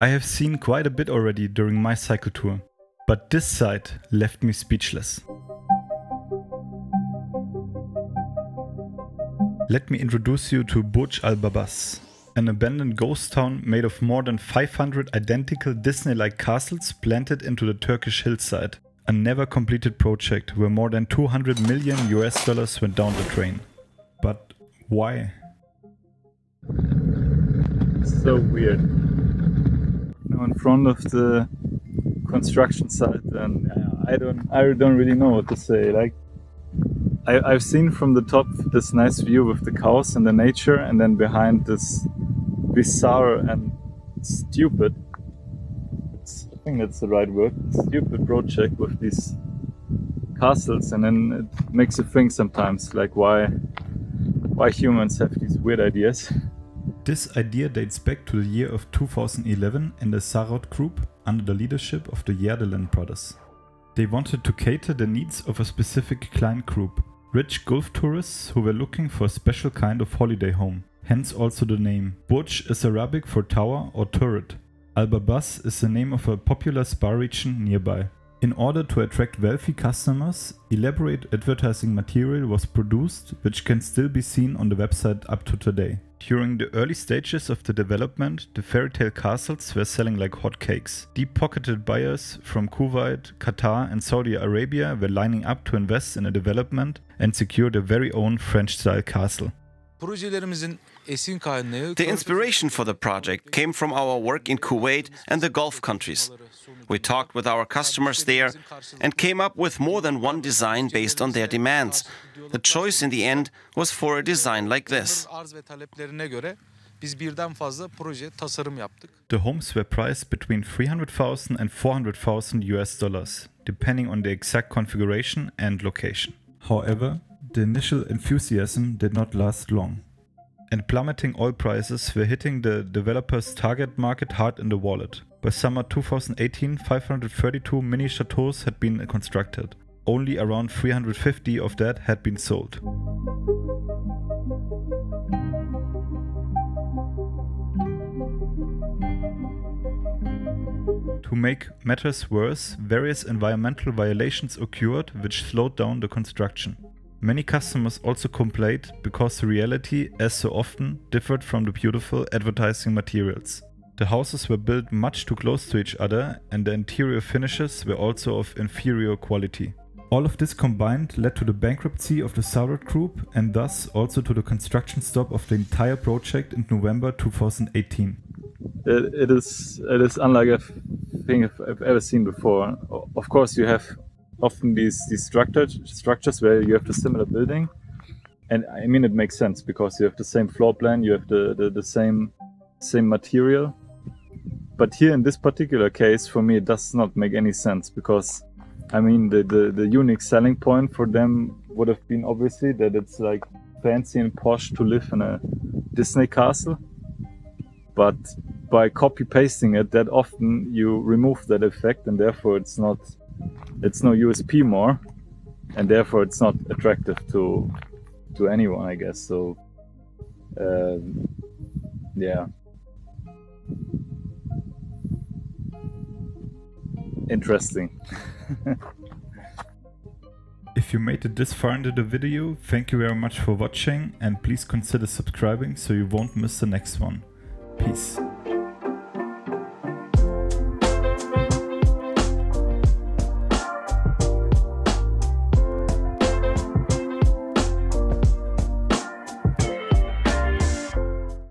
I have seen quite a bit already during my cycle tour, but this site left me speechless. Let me introduce you to Burj Al Babas, an abandoned ghost town made of more than 500 identical Disney-like castles planted into the Turkish hillside. A never completed project where more than 200 million US dollars went down the drain. But why? So weird. Now in front of the construction site, and I don't really know what to say. Like, I've seen from the top this nice view with the cows and the nature, and then behind this bizarre and stupid, I think that's the right word, stupid project with these castles, and then it makes you think sometimes, like why humans have these weird ideas. This idea dates back to the year of 2011 and the Sarod Group under the leadership of the Yardeland brothers. They wanted to cater the needs of a specific client group, rich Gulf tourists who were looking for a special kind of holiday home, hence also the name. Burj is Arabic for tower or turret. Al Babas is the name of a popular spa region nearby. In order to attract wealthy customers, elaborate advertising material was produced, which can still be seen on the website up to today. During the early stages of the development, the fairy tale castles were selling like hotcakes. Deep-pocketed buyers from Kuwait, Qatar and Saudi Arabia were lining up to invest in a development and secure their very own French-style castle. The inspiration for the project came from our work in Kuwait and the Gulf countries. We talked with our customers there and came up with more than one design based on their demands. The choice in the end was for a design like this. The homes were priced between 300,000 and 400,000 US dollars, depending on the exact configuration and location. However, the initial enthusiasm did not last long, and plummeting oil prices were hitting the developers' target market hard in the wallet. By summer 2018, 532 mini chateaus had been constructed. Only around 350 of that had been sold. To make matters worse, various environmental violations occurred which slowed down the construction. Many customers also complained because the reality, as so often, differed from the beautiful advertising materials. The houses were built much too close to each other and the interior finishes were also of inferior quality. All of this combined led to the bankruptcy of the Sarod Group and thus also to the construction stop of the entire project in November 2018. It is unlike anything I've ever seen before. Of course, you have often these structures where you have the similar building, and I mean it makes sense because you have the same floor plan, you have the same material. But here in this particular case, for me, it does not make any sense because I mean the unique selling point for them would have been obviously that it's like fancy and posh to live in a Disney castle. But by copy pasting it that often, you remove that effect, and therefore it's no USP more, and therefore it's not attractive to anyone, I guess. So yeah, interesting. If you made it this far into the video, thank you very much for watching, and please consider subscribing so you won't miss the next one. Peace.